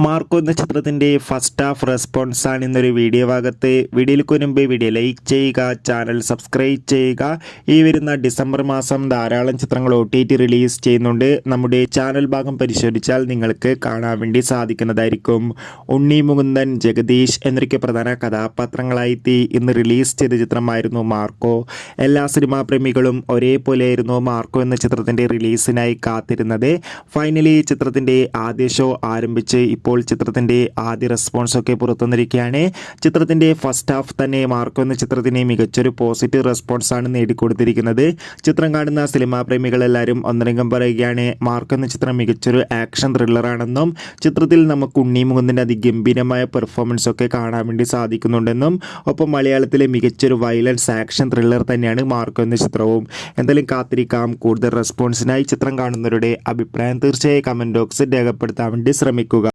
Marco എന്ന ചിത്രത്തിൻ്റെ first half റെസ്പോൺസാണ് ഇന്നൊരു വീഡിയോ ഭാഗത്ത്. വീഡിയോയിലേക്ക് മുൻപ് വീഡിയോ ലൈക്ക് ചെയ്യുക, ചാനൽ സബ്സ്ക്രൈബ് ചെയ്യുക. ഈ വരുന്ന ഡിസംബർ മാസം ധാരാളം ചിത്രങ്ങൾ OTT റിലീസ് ചെയ്യുന്നുണ്ട്. നമ്മുടെ ചാനൽ ഭാഗം പരിശോധിച്ചാൽ നിങ്ങൾക്ക് കാണാൻ വേണ്ടി സാധിക്കുന്നതായിരിക്കും. ഉണ്ണി മുകുന്ദൻ, ജഗദീഷ് എന്നൊക്കെ പ്രധാന കഥാപാത്രങ്ങളായി ഇന്ന് റിലീസ് ചെയ്ത ചിത്രമായിരുന്നു മാർക്കോ. എല്ലാ സിനിമാ പ്രേമികളും ഒരേപോലെയായിരുന്നു മാർക്കോ എന്ന ചിത്രത്തിൻ്റെ റിലീസിനായി കാത്തിരുന്നത്. ഫൈനലി ചിത്രത്തിൻ്റെ ആദ്യ ഷോ ആരംഭിച്ച് ഇപ്പോൾ ചിത്രത്തിൻ്റെ ആദ്യ റെസ്പോൺസൊക്കെ പുറത്തുവന്നിരിക്കുകയാണ്. ചിത്രത്തിൻ്റെ ഫസ്റ്റ് ഹാഫ് തന്നെ മാർക്കോ എന്ന ചിത്രത്തിന് മികച്ചൊരു പോസിറ്റീവ് റെസ്പോൺസാണ് നേടിക്കൊടുത്തിരിക്കുന്നത്. ചിത്രം കാണുന്ന സിനിമാ പ്രേമികളെല്ലാവരും ഒന്നടങ്കം പറയുകയാണ് മാർക്കോ എന്ന ചിത്രം മികച്ചൊരു ആക്ഷൻ ത്രില്ലറാണെന്നും ചിത്രത്തിൽ നമുക്ക് ഉണ്ണി മുകുന്ദൻ്റെ അതിഗംഭീരമായ പെർഫോമൻസ് ഒക്കെ കാണാൻ വേണ്ടി സാധിക്കുന്നുണ്ടെന്നും ഒപ്പം മലയാളത്തിലെ മികച്ചൊരു വയലൻസ് ആക്ഷൻ ത്രില്ലർ തന്നെയാണ് മാർക്കോ എന്ന ചിത്രവും. എന്തായാലും കാത്തിരിക്കാം. കൂടുതൽ റെസ്പോൺസിനായി ചിത്രം കാണുന്നവരുടെ അഭിപ്രായം തീർച്ചയായും കമൻറ്റ് ബോക്സിൽ രേഖപ്പെടുത്താൻ വേണ്ടി ശ്രമിക്കുക.